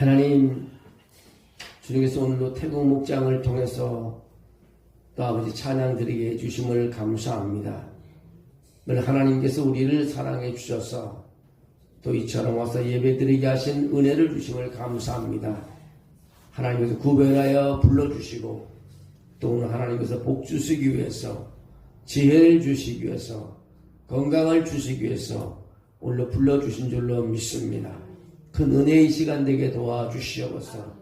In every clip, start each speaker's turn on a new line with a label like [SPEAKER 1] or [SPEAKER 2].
[SPEAKER 1] 하나님, 주님께서 오늘도 태국 목장을 통해서 또 아버지 찬양 드리게 해주심을 감사합니다. 늘 하나님께서 우리를 사랑해 주셔서 또 이처럼 와서 예배 드리게 하신 은혜를 주심을 감사합니다. 하나님께서 구별하여 불러주시고 또 오늘 하나님께서 복 주시기 위해서, 지혜를 주시기 위해서, 건강을 주시기 위해서 오늘 불러주신 줄로 믿습니다. 큰 은혜의 시간 되게 도와주시옵소서.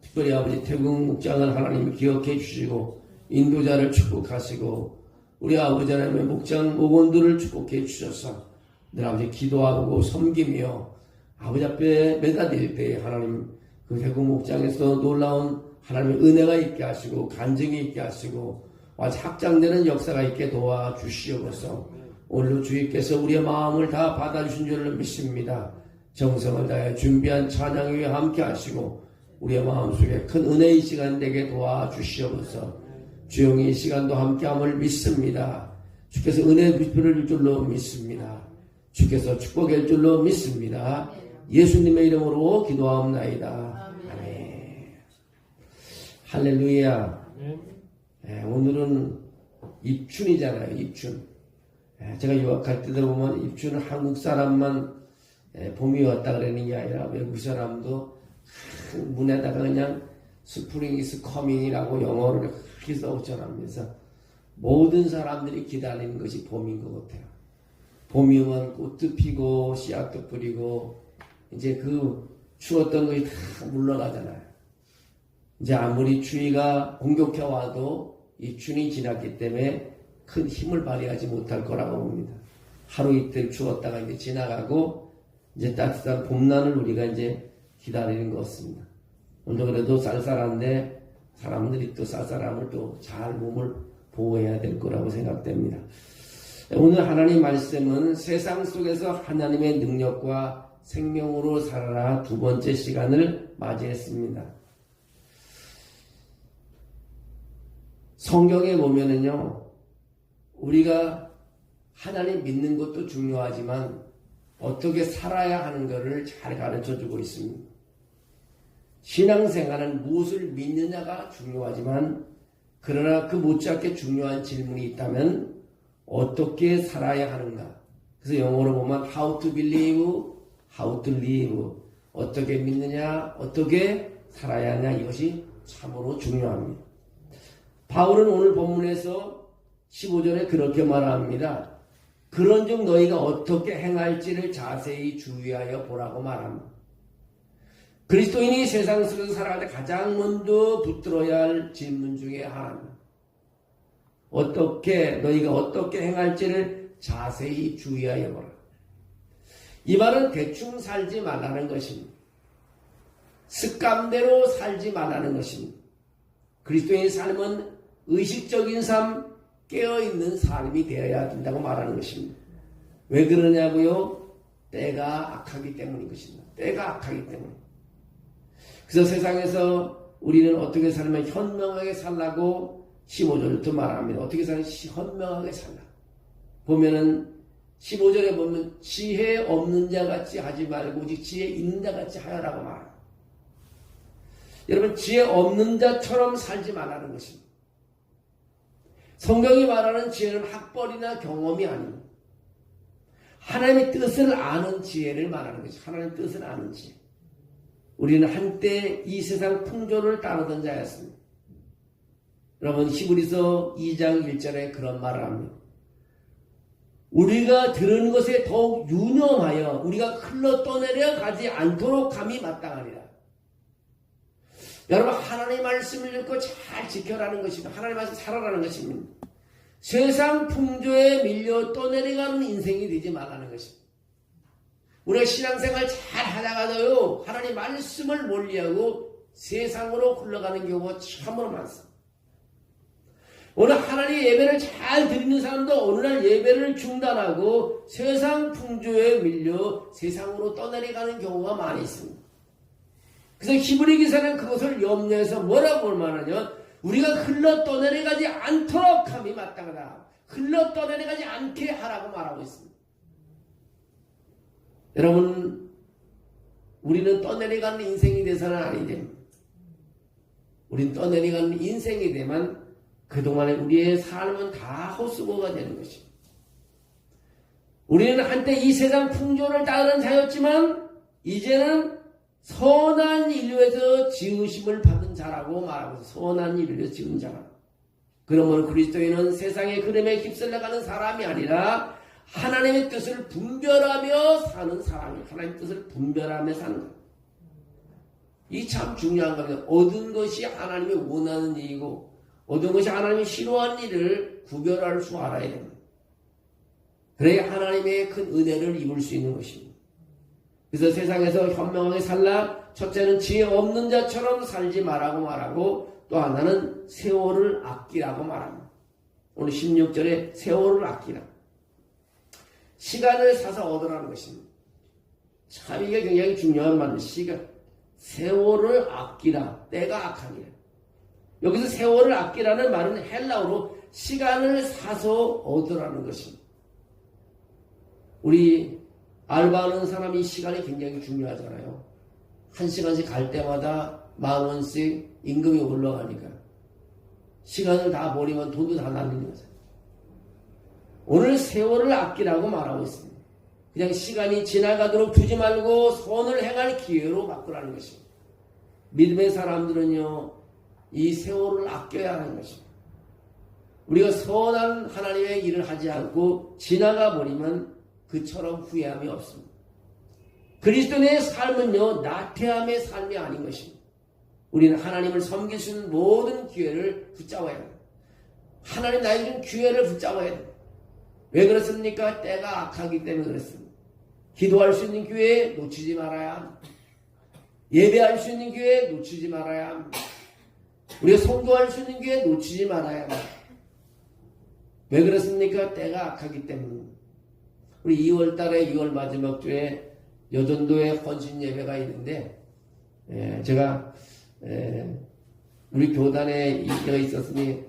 [SPEAKER 1] 특별히 아버지 태국 목장을 하나님이 기억해 주시고 인도자를 축복하시고 우리 아버지 하나님의 목장 목원들을 축복해 주셔서 늘 아버지 기도하고 섬기며 아버지 앞에 매달릴 때에 하나님 그 태국 목장에서 놀라운 하나님의 은혜가 있게 하시고 간증이 있게 하시고 아주 확장되는 역사가 있게 도와주시옵소서. 오늘도 주님께서 우리의 마음을 다 받아주신 줄로 믿습니다. 정성을 다해 준비한 찬양 위에 함께 하시고 우리의 마음속에 큰 은혜의 시간 되게 도와주시옵소서. 주영이 이 시간도 함께함을 믿습니다. 주께서 은혜의 비표를 줄 줄로 믿습니다. 주께서 축복할 줄로 믿습니다. 예수님의 이름으로 기도하옵나이다. 아멘. 할렐루야. 오늘은 입춘이잖아요. 입춘. 제가 유학할 때 들어보면 입춘은 한국 사람만 봄이 왔다 그러는 게 아니라 외국 사람도 문에다가 그냥 스프링 이스 커밍이라고 영어로 그렇게 써붙여놨면서 모든 사람들이 기다리는 것이 봄인 것 같아요. 봄이 오면 꽃도 피고 씨앗도 뿌리고 이제 그 추웠던 것이 다 물러가잖아요. 이제 아무리 추위가 공격해 와도 이 춘이 지났기 때문에 큰 힘을 발휘하지 못할 거라고 봅니다. 하루 이틀 추웠다가 이제 지나가고 이제 따뜻한 봄날을 우리가 이제 기다리는 것 같습니다. 오늘 그래도 쌀쌀한데 사람들이 또 쌀쌀함을 또 잘 몸을 보호해야 될 거라고 생각됩니다. 오늘 하나님 말씀은 세상 속에서 하나님의 능력과 생명으로 살아라 두 번째 시간을 맞이했습니다. 성경에 보면은요, 우리가 하나님 믿는 것도 중요하지만 어떻게 살아야 하는 것을 잘 가르쳐 주고 있습니다. 신앙생활은 무엇을 믿느냐가 중요하지만 그러나 그 못지않게 중요한 질문이 있다면 어떻게 살아야 하는가. 그래서 영어로 보면 how to believe, how to live. 어떻게 믿느냐, 어떻게 살아야 하냐, 이것이 참으로 중요합니다. 바울은 오늘 본문에서 15절에 그렇게 말합니다. 그런즉 너희가 어떻게 행할지를 자세히 주의하여 보라고 말합니다. 그리스도인이 세상 속에서 살아갈 때 가장 먼저 붙들어야 할 질문 중에 하나입니다. 너희가 어떻게 행할지를 자세히 주의하여 보라. 이 말은 대충 살지 말라는 것입니다. 습관대로 살지 말라는 것입니다. 그리스도인의 삶은 의식적인 삶, 깨어있는 삶이 되어야 된다고 말하는 것입니다. 왜 그러냐고요? 때가 악하기 때문인 것입니다. 때가 악하기 때문에. 그래서 세상에서 우리는 어떻게 살면 현명하게 살라고 15절부터 말합니다. 어떻게 살면 현명하게 살라. 보면은 15절에 보면 지혜 없는 자 같이 하지 말고 오직 지혜 있는 자 같이 하여라고 말합니다. 여러분, 지혜 없는 자처럼 살지 말라는 것입니다. 성경이 말하는 지혜는 학벌이나 경험이 아닙니다. 하나님의 뜻을 아는 지혜를 말하는 것이죠. 하나님의 뜻을 아는 지혜. 우리는 한때 이 세상 풍조를 따르던 자였습니다. 여러분, 히브리서 2장 1절에 그런 말을 합니다. 우리가 들은 것에 더욱 유념하여 우리가 흘러 떠내려 가지 않도록 함이 마땅하니라. 여러분, 하나님의 말씀을 듣고 잘 지켜라는 것입니다. 하나님의 말씀 살아라는 것입니다. 세상 풍조에 밀려 떠내려가는 인생이 되지 말라는 것입니다. 우리가 신앙생활 잘 하다가도요, 하나님 말씀을 멀리하고 세상으로 흘러가는 경우가 참으로 많습니다. 오늘 하나님 예배를 잘 드리는 사람도 어느 날 예배를 중단하고 세상 풍조에 밀려 세상으로 떠내려가는 경우가 많이 있습니다. 그래서 히브리 기사는 그것을 염려해서 뭐라고 말하냐? 우리가 흘러 떠내려가지 않도록 함이 마땅하다. 흘러 떠내려가지 않게 하라고 말하고 있습니다. 여러분, 우리는 떠내려가는 인생이 돼서는 아니 됩니다. 우리는 떠내려가는 인생이 되면 그동안에 우리의 삶은 다 헛수고가 되는 것입니다. 우리는 한때 이 세상 풍조를 따르는 자였지만 이제는 선한 인류에서 지으심을 받은 자라고 말하고 선한 인류에서 지은 자라. 그러므로 그리스도인은 세상의 흐름에 휩쓸려가는 사람이 아니라 하나님의 뜻을 분별하며 사는 사람이 하나님의 뜻을 분별하며 사는 것. 이 참 중요한 겁니다. 얻은 것이 하나님이 원하는 일이고 얻은 것이 하나님이 싫어하는 일을 구별할 줄 알아야 됩니다. 그래야 하나님의 큰 은혜를 입을 수 있는 것입니다. 그래서 세상에서 현명하게 살라. 첫째는 지혜 없는 자처럼 살지 말고 또 하나는 세월을 아끼라고 말합니다. 오늘 16절에 세월을 아끼라. 시간을 사서 얻으라는 것입니다. 참 이게 굉장히 중요한 말입니다. 시간. 세월을 아끼라. 때가 악하니라. 여기서 세월을 아끼라는 말은 헬라어로 시간을 사서 얻으라는 것입니다. 우리 알바하는 사람이 시간이 굉장히 중요하잖아요. 1시간씩 갈 때마다 10,000원씩 임금이 올라가니까 시간을 다 버리면 돈도 다 날리는 거죠. 오늘 세월을 아끼라고 말하고 있습니다. 그냥 시간이 지나가도록 두지 말고 선을 행할 기회로 바꾸라는 것입니다. 믿음의 사람들은요, 이 세월을 아껴야 하는 것입니다. 우리가 선한 하나님의 일을 하지 않고 지나가 버리면 그처럼 후회함이 없습니다. 그리스도인의 삶은요, 나태함의 삶이 아닌 것입니다. 우리는 하나님을 섬길 수 있는 모든 기회를 붙잡아야 합니다. 하나님 나에게 준 기회를 붙잡아야 합니다. 왜 그렇습니까? 때가 악하기 때문에 그렇습니다. 기도할 수 있는 기회 놓치지 말아야 합니다. 예배할 수 있는 기회 놓치지 말아야 합니다. 우리가 선교할 수 있는 기회 놓치지 말아야 합니다. 왜 그렇습니까? 때가 악하기 때문에. 우리 2월달에 2월 마지막 주에 여전도에 헌신 예배가 있는데 제가 우리 교단에 인기가 있었으니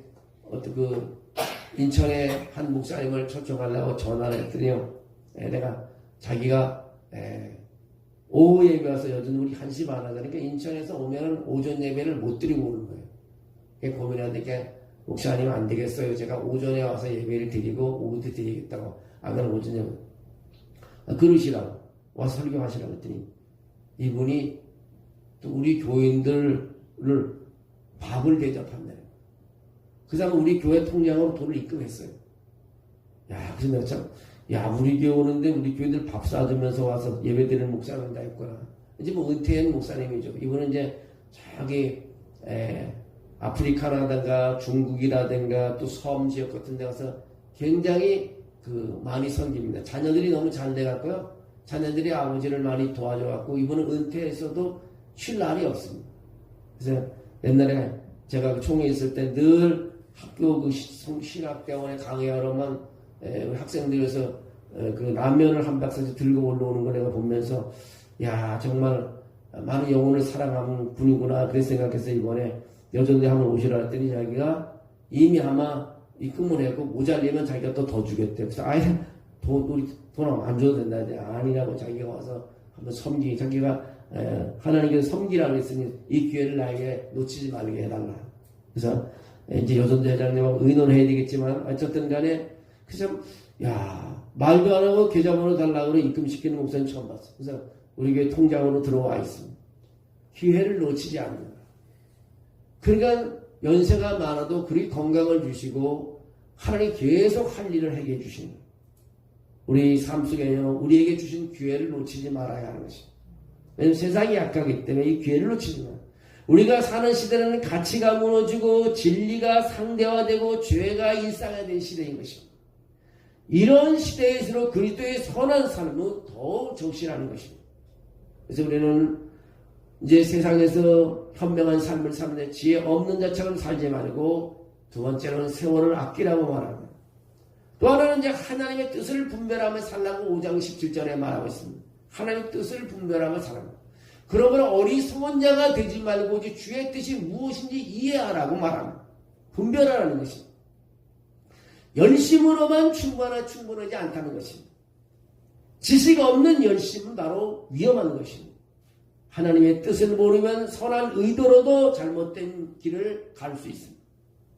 [SPEAKER 1] 인천에 한 목사님을 초청하려고 전화를 했더니요. 내가 자기가 오후 예배 와서 여전 우리 1시 반 하자니까 인천에서 오면 오전 예배를 못 드리고 오는 거예요. 고민하니까 목사님 안 되겠어요. 제가 오전에 와서 예배를 드리고 오후 때 드리겠다고. 그럼 오전 예배. 그러시라고. 와서 설교하시라고 했더니 이분이 또 우리 교인들을 밥을 대접한다. 그 사람은 우리 교회 통장으로 돈을 입금했어요. 그래서 내가 참, 우리 교회 오는데 우리 교인들 밥 사주면서 와서 예배 드리는 목사님 다 있구나. 이제 뭐 은퇴한 목사님이죠. 이분은 이제 저기, 아프리카라든가 중국이라든가 또 섬 지역 같은 데 가서 굉장히 많이 섬깁니다. 자녀들이 너무 잘 돼갖고요. 자녀들이 아버지를 많이 도와줘갖고 이분은 은퇴해서도 쉴 날이 없습니다. 그래서 옛날에 제가 총회 있을 때 늘 학교 신학대원에 강의하러만 학생들에서 라면을 한 박스씩 들고 올라오는 걸 내가 보면서 정말 많은 영혼을 사랑하는 분이구나 그렇게 생각해서 이번에 여전대 한번 오시라 했더니 자기가 이미 아마 입금을 했고 모자리면 자기가 또 더 주겠대. 그래서 우리 돈 안 줘도 된다. 아니라고 자기가 와서 한번 자기가 하나님께서 섬기라고 했으니 이 기회를 나에게 놓치지 말게 해달라. 그래서 이제 여전대 회장님하고 의논해야 되겠지만 어쨌든 간에 말도 안 하고 계좌번호 달라고 입금시키는 목사님 처음 봤어. 그래서 우리 교회 통장으로 들어와 있습니다. 기회를 놓치지 않는다. 그러니까 연세가 많아도 그리 건강을 주시고 하나님 계속 할 일을 하게 해주십니다. 우리 삶 속에요. 우리에게 주신 기회를 놓치지 말아야 하는 것입니다. 왜냐하면 세상이 약하기 때문에 이 기회를 놓치지 마. 우리가 사는 시대는 가치가 무너지고 진리가 상대화되고 죄가 일상화된 시대인 것입니다. 이런 시대에서 그리스도의 선한 삶은 더욱 적실하는 것입니다. 그래서 우리는 이제 세상에서 현명한 삶을 사는데 지혜 없는 자처럼 살지 말고 두 번째로는 세월을 아끼라고 말합니다. 또 하나는 이제 하나님의 뜻을 분별하며 살라고 5장 17절에 말하고 있습니다. 하나님의 뜻을 분별하며 살라고. 그러므로 어리석은 자가 되지 말고 이제 주의 뜻이 무엇인지 이해하라고 말합니다. 분별하라는 것입니다. 열심으로만 충분하지 않다는 것입니다. 지식 없는 열심은 바로 위험한 것입니다. 하나님의 뜻을 모르면 선한 의도로도 잘못된 길을 갈 수 있습니다.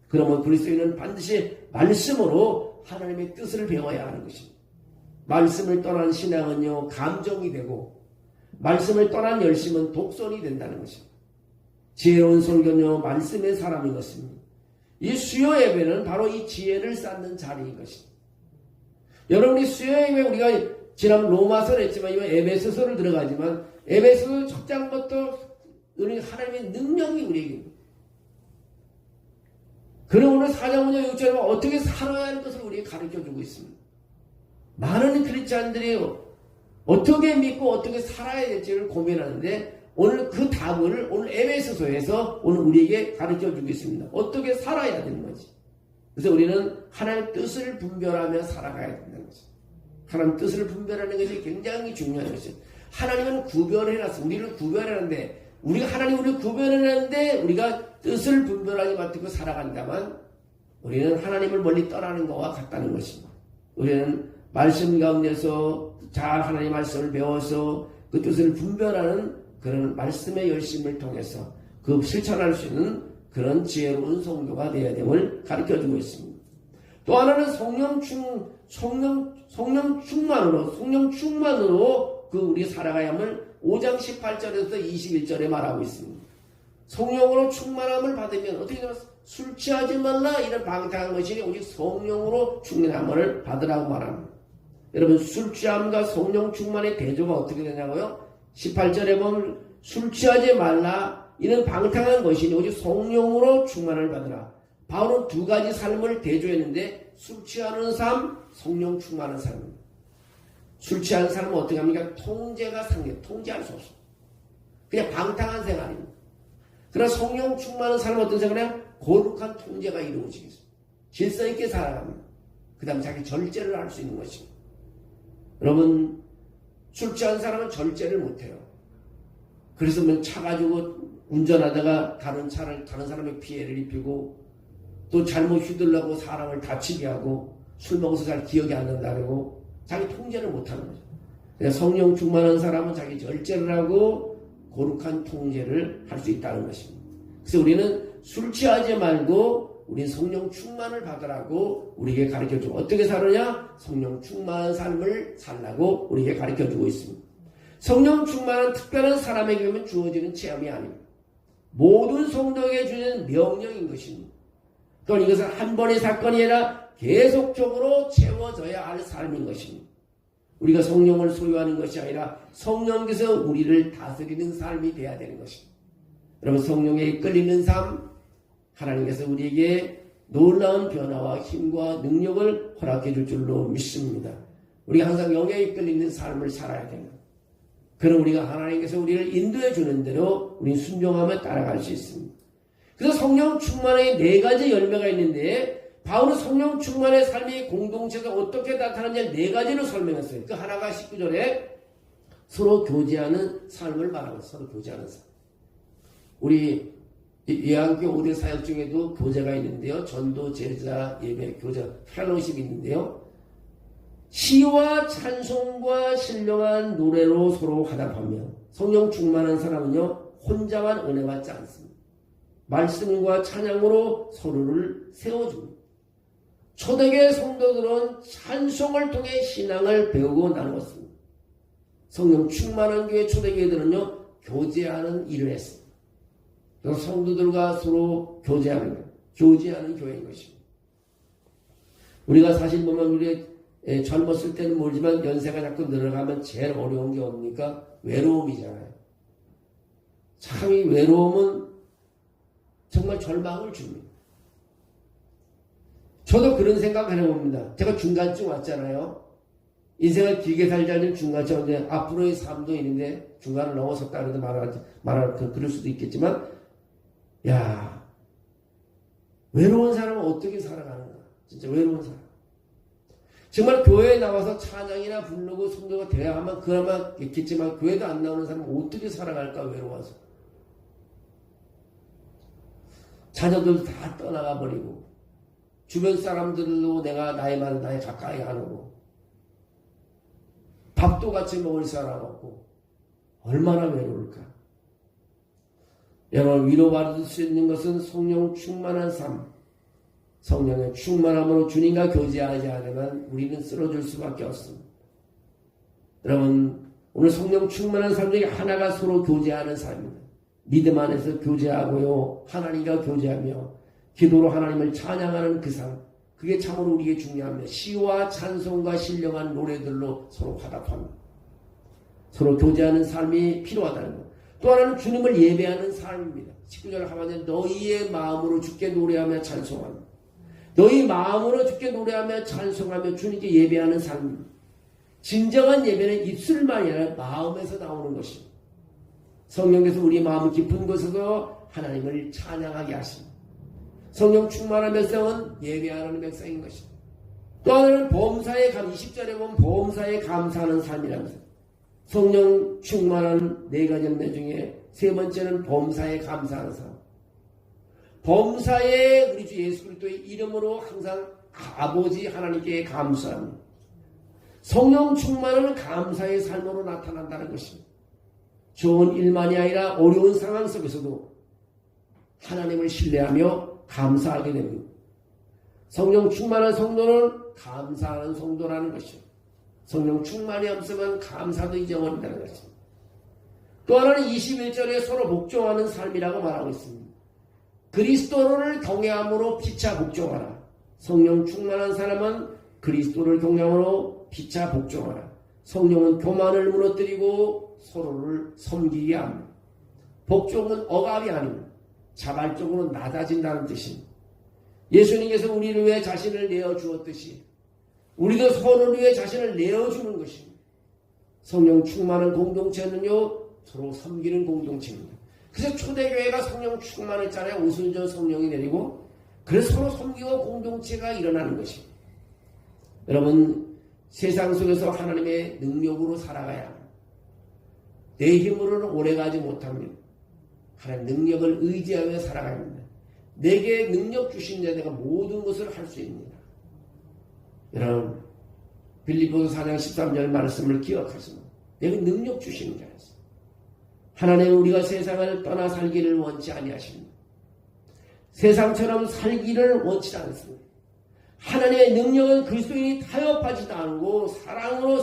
[SPEAKER 1] 그러면 그리스도인은 반드시 말씀으로 하나님의 뜻을 배워야 하는 것입니다. 말씀을 떠난 신앙은요, 감정이 되고 말씀을 떠난 열심은 독선이 된다는 것입니다. 지혜로운 설교는요, 말씀의 사람인 것입니다. 이 수요 예배는 바로 이 지혜를 쌓는 자리인 것입니다. 여러분이 수요 예배, 우리가 지난 로마서를 했지만 이번 에베소서를 들어가지만 에베소서 첫 장부터 우리 하나님의 능력이 우리에게, 그럼 오늘 4장 5장 6절에 어떻게 살아야 할 것을 우리에게 가르쳐주고 있습니다. 많은 크리스찬들이 어떻게 믿고 어떻게 살아야 될지를 고민하는데 오늘 그 답을 오늘 에베소서에서 오늘 우리에게 가르쳐주고 있습니다. 어떻게 살아야 되는 거지. 그래서 우리는 하나님의 뜻을 분별하며 살아가야 된다는 거죠. 하나님 뜻을 분별하는 것이 굉장히 중요한 것이죠. 하나님은 구별해놨어. 우리를 구별해놨는데 우리가 하나님 우리를 구별해놨는데 우리가 뜻을 분별하지 못하고 살아간다면 우리는 하나님을 멀리 떠나는 것과 같다는 것입니다. 우리는 말씀 가운데서 잘 하나님의 말씀을 배워서 그 뜻을 분별하는 그런 말씀의 열심을 통해서 그 실천할 수 있는 그런 지혜로운 성도가 되어야 됨을 가르쳐주고 있습니다. 또 하나는 성령 충만으로 그 우리 살아가야 함을 5장 18절에서 21절에 말하고 있습니다. 성령으로 충만함을 받으면 어떻게 되면 술 취하지 말라 이런 방탕한 것이 오직 성령으로 충만함을 받으라고 말합니다. 여러분 술 취함과 성령 충만의 대조가 어떻게 되냐고요? 18절에 보면 술 취하지 말라 이는 방탕한 것이니 오직 성령으로 충만을 받으라. 바울은 두 가지 삶을 대조했는데 술 취하는 삶, 성령 충만한 삶입니다. 술 취하는 사람은 어떻게 합니까? 통제가 상해, 통제할 수 없어. 그냥 방탕한 생활입니다. 그러나 성령 충만한 사람은 어떤 생활이냐? 거룩한 통제가 이루어지겠어요. 질서 있게 살아갑니다. 그 다음에 자기 절제를 할 수 있는 것입니다. 여러분 술 취한 사람은 절제를 못해요. 그래서 차 가지고 운전하다가 다른 사람의 피해를 입히고 또 잘못 휘둘러고 사람을 다치게 하고 술 먹어서 잘 기억이 안 난다고 자기 통제를 못하는 거죠. 그래서 성령 충만한 사람은 자기 절제를 하고 거룩한 통제를 할 수 있다는 것입니다. 그래서 우리는 술 취하지 말고 우리는 성령 충만을 받으라고 우리에게 가르쳐주고 어떻게 살느냐? 성령 충만한 삶을 살라고 우리에게 가르쳐주고 있습니다. 성령 충만한 특별한 사람에게만 주어지는 체험이 아닙니다. 모든 성도에게 주는 명령인 것입니다. 또한 이것은 한 번의 사건이 아니라 계속적으로 채워져야 할 삶인 것입니다. 우리가 성령을 소유하는 것이 아니라 성령께서 우리를 다스리는 삶이 되어야 되는 것입니다. 여러분 성령에 이끌리는 삶, 하나님께서 우리에게 놀라운 변화와 힘과 능력을 허락해 줄 줄로 믿습니다. 우리가 항상 영에 이끌리는 삶을 살아야 됩니다. 그럼 우리가 하나님께서 우리를 인도해 주는 대로 우리 순종하며 따라갈 수 있습니다. 그래서 성령 충만의 4가지 열매가 있는데 바울은 성령 충만의 삶이 공동체가 어떻게 나타나는지 4가지로 설명했어요. 그 하나가 19절에 서로 교제하는 삶을 말하고 서로 교제하는 삶. 우리 예한교 5대 사역 중에도 교제가 있는데요. 전도, 제자, 예배, 교제, 펠로십이 있는데요. 시와 찬송과 신령한 노래로 서로 화답하며 성령 충만한 사람은요. 혼자만 은혜 받지 않습니다. 말씀과 찬양으로 서로를 세워줍니다. 초대교회 성도들은 찬송을 통해 신앙을 배우고 나누었습니다. 성령 충만한 교회 초대교회들은요. 교제하는 일을 했습니다. 그래서 성도들과 서로 교제하는 교회인 것입니다. 우리가 사실 보면 우리 젊었을 때는 모르지만 연세가 자꾸 늘어가면 제일 어려운 게 뭡니까? 외로움이잖아요. 참 이 외로움은 정말 절망을 줍니다. 저도 그런 생각을 해봅니다. 제가 중간쯤 왔잖아요. 인생을 길게 살자는 중간쯤 왔는데 앞으로의 삶도 있는데 중간을 넘어섰다 그래도 그럴 수도 있겠지만 야 외로운 사람은 어떻게 살아가는가. 진짜 외로운 사람. 정말 교회에 나와서 찬양이나 부르고 성도가 대화하면 그나마 있겠지만 교회도 안 나오는 사람은 어떻게 살아갈까 외로워서. 자녀들도 다 떠나가 버리고 주변 사람들도 나의 말을 나에 가까이 안 오고 밥도 같이 먹을 사람 없고 얼마나 외로울까. 여러분, 위로받을 수 있는 것은 성령 충만한 삶, 성령의 충만함으로 주님과 교제하지 않으면 우리는 쓰러질 수밖에 없습니다. 여러분, 오늘 성령 충만한 삶 중에 하나가 서로 교제하는 삶입니다. 믿음 안에서 교제하고요, 하나님과 교제하며 기도로 하나님을 찬양하는 그 삶, 그게 참으로 우리에게 중요합니다. 시와 찬송과 신령한 노래들로 서로 화답합니다. 서로 교제하는 삶이 필요하다는 것. 또 하나는 주님을 예배하는 삶입니다. 19절 하반절 너희의 마음으로 주께 노래하며 찬송하며, 너희 마음으로 주께 노래하며 찬송하며 주님께 예배하는 삶입니다. 진정한 예배는 입술만이 아니라 마음에서 나오는 것입니다. 성령께서 우리 마음 깊은 곳에서 하나님을 찬양하게 하십니다. 성령 충만한 백성은 예배하는 백성인 것입니다. 또 하나는 범사에 20절에 보면 범사에 감사하는 삶이라면서 성령 충만한 네 가지 은혜 중에 세 번째는 범사에 감사하는 삶. 범사에 우리 주 예수 그리스도의 이름으로 항상 아버지 하나님께 감사합니다. 성령 충만은 감사의 삶으로 나타난다는 것입니다. 좋은 일만이 아니라 어려운 상황 속에서도 하나님을 신뢰하며 감사하게 됩니다. 성령 충만한 성도는 감사하는 성도라는 것입니다. 성령 충만이 없으면 감사도 잊어버린다는 것입니다. 또 하나는 21절에 서로 복종하는 삶이라고 말하고 있습니다. 그리스도를 경외함으로 피차 복종하라. 성령 충만한 사람은 그리스도를 경외함으로 피차 복종하라. 성령은 교만을 무너뜨리고 서로를 섬기게 합니다. 복종은 억압이 아닙니다. 자발적으로 낮아진다는 뜻입니다. 예수님께서 우리를 위해 자신을 내어주었듯이 우리도 서로를 위해 자신을 내어주는 것입니다. 성령 충만한 공동체는요, 서로 섬기는 공동체입니다. 그래서 초대교회가 성령 충만했잖아요. 오순절 성령이 내리고, 그래서 서로 섬기고 공동체가 일어나는 것입니다. 여러분, 세상 속에서 하나님의 능력으로 살아가야 합니다. 내 힘으로는 오래가지 못합니다. 하나님 능력을 의지하며 살아가야 합니다. 내게 능력 주신 자 내가 모든 것을 할 수 있습니다. 여러분, 빌립보서 4장 13절 말씀을 기억하십니다. 내가 능력 주시는 자였어. 하나님은 우리가 세상을 떠나 살기를 원치 아니하십니다. 세상처럼 살기를 원치 않습니다. 하나님의 능력은 그리스도인이 타협하지도 않고 사랑으로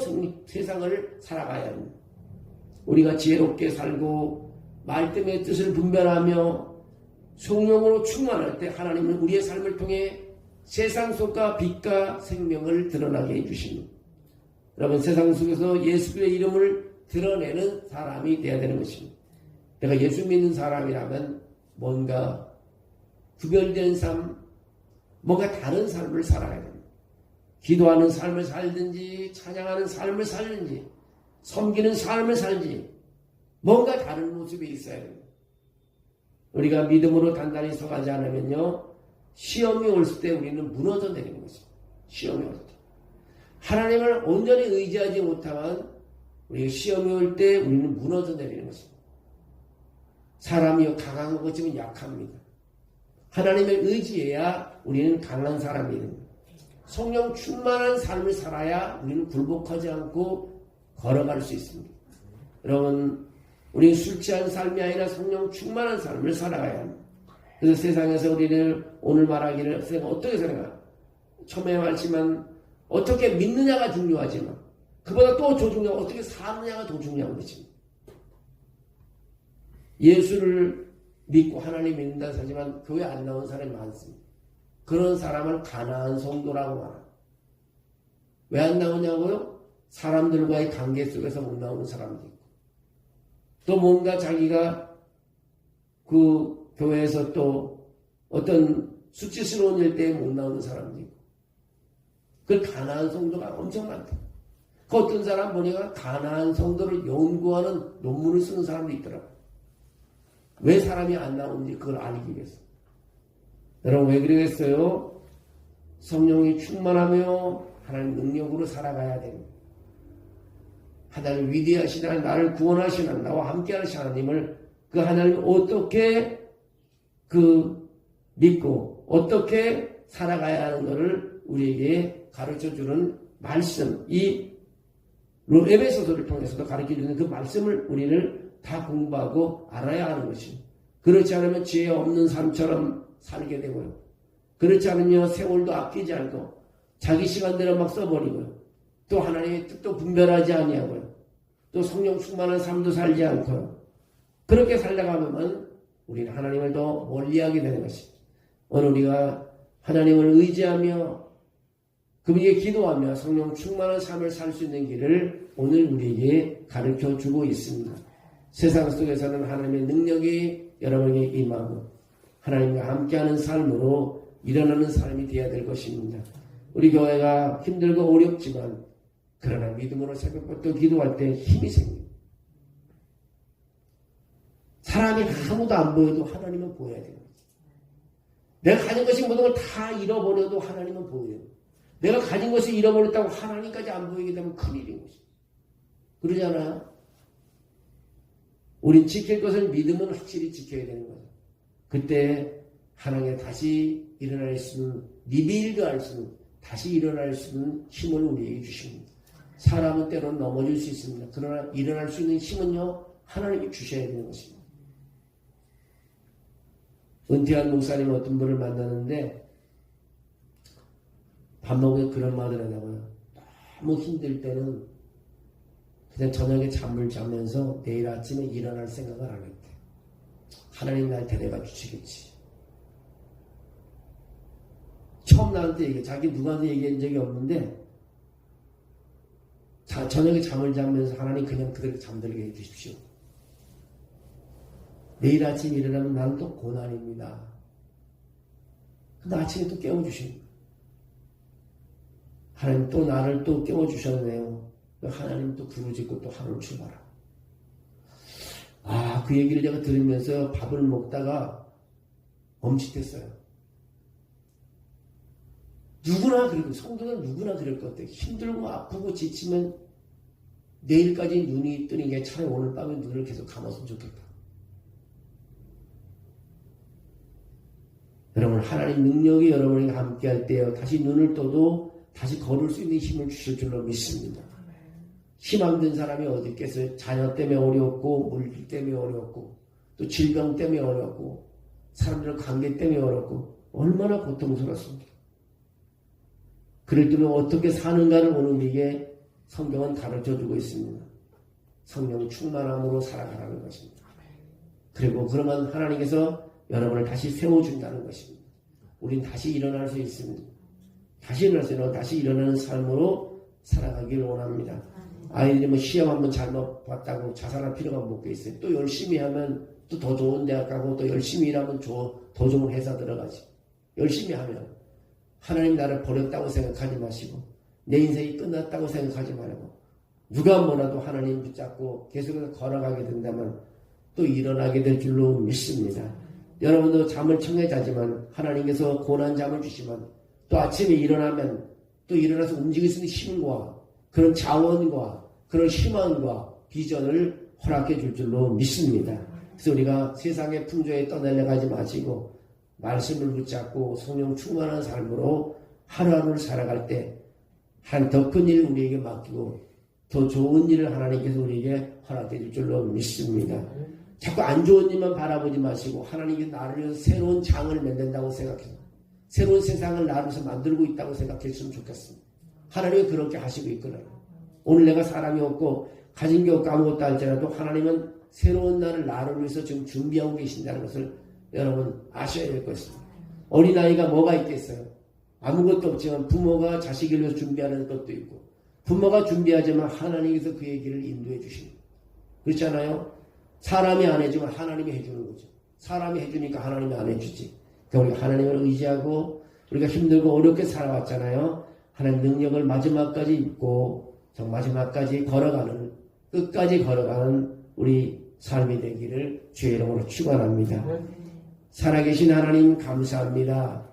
[SPEAKER 1] 세상을 살아가야 합니다. 우리가 지혜롭게 살고 말씀의 뜻을 분별하며 성령으로 충만할 때 하나님은 우리의 삶을 통해 세상 속과 빛과 생명을 드러나게 해주십니다. 여러분, 세상 속에서 예수의 이름을 드러내는 사람이 되어야 되는 것입니다. 내가 예수 믿는 사람이라면 뭔가 구별된 삶, 뭔가 다른 삶을 살아야 됩니다. 기도하는 삶을 살든지 찬양하는 삶을 살든지 섬기는 삶을 살지 뭔가 다른 모습이 있어야 됩니다. 우리가 믿음으로 단단히 서가지 않으면요, 시험이 올 때 우리는 무너져 내리는 것입니다. 시험이 올 때. 하나님을 온전히 의지하지 못하면 우리가 시험이 올 때 우리는 무너져 내리는 것입니다. 사람이 강한 것 같지만 약합니다. 하나님을 의지해야 우리는 강한 사람이 됩니다. 성령 충만한 삶을 살아야 우리는 굴복하지 않고 걸어갈 수 있습니다. 여러분, 우리는 술 취한 삶이 아니라 성령 충만한 삶을 살아가야 합니다. 그래서 세상에서 우리는 오늘 말하기를 어떻게 생각하? 처음에 말했지만 어떻게 믿느냐가 중요하지만 그보다 또 더 중요한 어떻게 사느냐가 더 중요한 것입니다. 예수를 믿고 하나님 믿는다 하지만 교회 안 나온 사람이 많습니다. 그런 사람을 가난한 성도라고 말합니다. 왜 안 나오냐고요? 사람들과의 관계 속에서 못 나오는 사람도 있고 또 뭔가 자기가 그 교회에서 또 어떤 수치스러운 일 때문에 못 나오는 사람도 있고 그 가난한 성도가 엄청 많다. 그 어떤 사람 보니까 가난한 성도를 연구하는 논문을 쓰는 사람도 있더라고요. 왜 사람이 안 나오는지 그걸 알기 위해서. 여러분, 왜 그러겠어요? 성령이 충만하며 하나님 능력으로 살아가야 됩니다. 하나님 위대하신 하나님, 나를 구원하신 하나님, 나와 함께 하신 하나님을 그 하나님을 어떻게 믿고 어떻게 살아가야 하는 것을 우리에게 가르쳐주는 말씀, 이 에베소서를 통해서도 가르쳐주는 그 말씀을 우리는 다 공부하고 알아야 하는 것입니다. 그렇지 않으면 죄 없는 삶처럼 살게 되고요. 그렇지 않으면 세월도 아끼지 않고 자기 시간대로 막 써버리고요. 또 하나님의 뜻도 분별하지 아니하고요. 또 성령 충만한 삶도 살지 않고요. 그렇게 살다가면 우리는 하나님을 더 멀리하게 되는 것입니다. 오늘 우리가 하나님을 의지하며 그분에게 기도하며 성령 충만한 삶을 살 수 있는 길을 오늘 우리에게 가르쳐 주고 있습니다. 세상 속에서는 하나님의 능력이 여러분에게 임하고 하나님과 함께하는 삶으로 일어나는 삶이 되어야 될 것입니다. 우리 교회가 힘들고 어렵지만 그러나 믿음으로 새벽부터 기도할 때 힘이 생깁니다. 사람이 아무도 안 보여도 하나님은 보여야 되는 거죠. 내가 가진 것이 모든 걸 다 잃어버려도 하나님은 보여요. 내가 가진 것을 잃어버렸다고 하나님까지 안 보이게 되면 큰일인 거죠. 그러잖아요. 우린 지킬 것을 믿음은 확실히 지켜야 되는 거죠. 그때 하나님께 다시 일어날 수 있는, 리빌드할 수 있는, 다시 일어날 수 있는 힘을 우리에게 주십니다. 사람은 때로는 넘어질 수 있습니다. 그러나 일어날 수 있는 힘은요, 하나님이 주셔야 되는 것입니다. 은퇴한 목사님 어떤 분을 만나는데 밥 먹으면 그런 말을 하냐고요. 너무 힘들 때는 그냥 저녁에 잠을 자면서 내일 아침에 일어날 생각을 안 했대. 하나님 날 데려가 주시겠지. 처음 나한테 얘기해. 자기 누구한테 얘기한 적이 없는데 저녁에 잠을 자면서 하나님 그냥 그대로 잠들게 해주십시오. 내일 아침 일어나면 나는 또 고난입니다. 근데 아침에 또 깨워주십니다. 하나님 또 나를 또 깨워주셨네요. 하나님 또 부르짖고 또 하루를 출발하고. 그 얘기를 제가 들으면서 밥을 먹다가 멈칫했어요. 누구나 그리고 성도는 누구나 그럴 것 같아요. 힘들고 아프고 지치면 내일까지 눈이 뜨는 게 차라리 오늘 밤에 눈을 계속 감았으면 좋겠다. 여러분 하나님 능력이 여러분에게 함께할 때요. 다시 눈을 떠도 다시 걸을 수 있는 힘을 주실 줄로 믿습니다. 힘 안 든 사람이 어디 있겠어요. 자녀 때문에 어려웠고 물질 때문에 어려웠고 또 질병 때문에 어려웠고 사람들의 관계 때문에 어렵고 얼마나 고통스럽습니까. 그럴 때는 어떻게 사는가를 오늘 우리에게 성경은 가르쳐주고 있습니다. 성령 충만함으로 살아가라는 것입니다. 그리고 그러면 하나님께서 여러분을 다시 세워준다는 것입니다. 우린 다시 일어날 수 있습니다. 다시 일어나는 삶으로 살아가길 원합니다. 아이들이 뭐 시험 한번 잘못 봤다고 자살할 필요가 없겠어요. 또 열심히 하면 또 더 좋은 대학 가고 또 열심히 일하면 더 좋은 회사 들어가지. 열심히 하면 하나님 나를 버렸다고 생각하지 마시고 내 인생이 끝났다고 생각하지 말고 누가 뭐라도 하나님 붙잡고 계속해서 걸어가게 된다면 또 일어나게 될 줄로 믿습니다. 여러분도 잠을 청해 자지만 하나님께서 고난 잠을 주시면 또 아침에 일어나면 또 일어나서 움직일 수 있는 힘과 그런 자원과 그런 희망과 비전을 허락해 줄 줄로 믿습니다. 그래서 우리가 세상의 풍조에 떠내려가지 마시고 말씀을 붙잡고 성령 충만한 삶으로 하루하루를 살아갈 때 한 더 큰 일 우리에게 맡기고 더 좋은 일을 하나님께서 우리에게 허락해 줄 줄로 믿습니다. 자꾸 안 좋은 일만 바라보지 마시고 하나님이 나를 위해서 새로운 장을 만든다고 생각해요. 새로운 세상을 나를 위해서 만들고 있다고 생각했으면 좋겠습니다. 하나님은 그렇게 하시고 있거든요. 오늘 내가 사람이 없고 가진 게 없고 아무것도 할지라도 하나님은 새로운 날을 나를 위해서 지금 준비하고 계신다는 것을 여러분 아셔야 될 것입니다. 어린아이가 뭐가 있겠어요? 아무것도 없지만 부모가 자식을 위해서 준비하는 것도 있고 부모가 준비하지만 하나님께서 그의 길을 인도해 주십니다. 그렇지 않아요? 사람이 안 해주면 하나님이 해주는 거죠. 사람이 해주니까 하나님이 안 해주지. 그러니까 우리가 하나님을 의지하고 우리가 힘들고 어렵게 살아왔잖아요. 하나님 능력을 마지막까지 입고 마지막까지 걸어가는 끝까지 걸어가는 우리 삶이 되기를 주의 이름으로 축원합니다. 살아계신 하나님 감사합니다.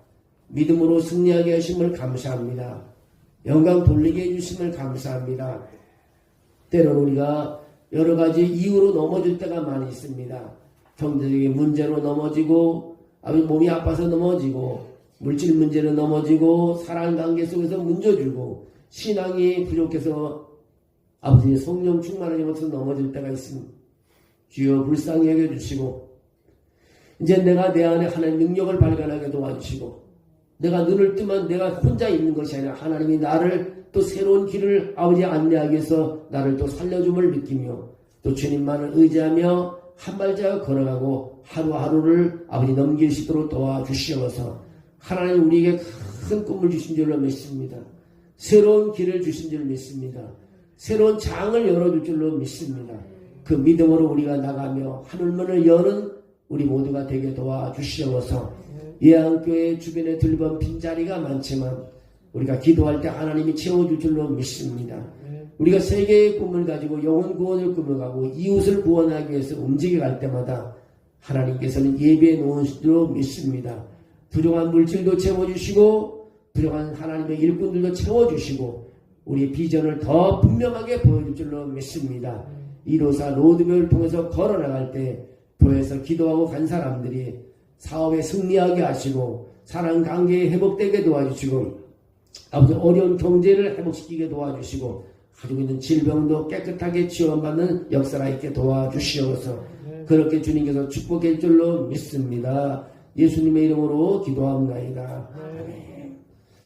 [SPEAKER 1] 믿음으로 승리하게 하심을 감사합니다. 영광 돌리게 해주심을 감사합니다. 때로는 우리가 여러 가지 이유로 넘어질 때가 많이 있습니다. 경제적인 문제로 넘어지고 몸이 아파서 넘어지고 물질 문제로 넘어지고 사랑관계 속에서 문제주고 신앙이 부족해서 아버지의 성령 충만하지 못해서 넘어질 때가 있습니다. 주여 불쌍히 여겨주시고 이제 내가 내 안에 하나님의 능력을 발견하게 도와주시고 내가 눈을 뜨면 내가 혼자 있는 것이 아니라 하나님이 나를 또 새로운 길을 아버지 안내하기 위해서 나를 또 살려줌을 느끼며 또 주님만을 의지하며 한 발자국 걸어가고 하루하루를 아버지 넘길 수 있도록 도와주시옵소서. 하나님 우리에게 큰 꿈을 주신 줄로 믿습니다. 새로운 길을 주신 줄 믿습니다. 새로운 장을 열어줄 줄로 믿습니다. 그 믿음으로 우리가 나가며 하늘문을 여는 우리 모두가 되게 도와주시옵소서. 예안교회 주변에 들번 빈자리가 많지만 우리가 기도할 때 하나님이 채워줄 줄로 믿습니다. 우리가 세계의 꿈을 가지고 영혼 구원을 꾸며가고 이웃을 구원하기 위해서 움직여갈 때마다 하나님께서는 예배해 놓은 줄로 믿습니다. 부족한 물질도 채워주시고 부족한 하나님의 일꾼들도 채워주시고 우리의 비전을 더 분명하게 보여줄 줄로 믿습니다. 이로사 로드맵을 통해서 걸어나갈 때 교회에서 기도하고 간 사람들이 사업에 승리하게 하시고 사랑 관계에 회복되게 도와주시고 아버지 어려운 경제를 회복시키게 도와주시고 가지고 있는 질병도 깨끗하게 치유받는 역사가 있게 도와주시옵소서. 그렇게 주님께서 축복해 줄 줄로 믿습니다. 예수님의 이름으로 기도합니다.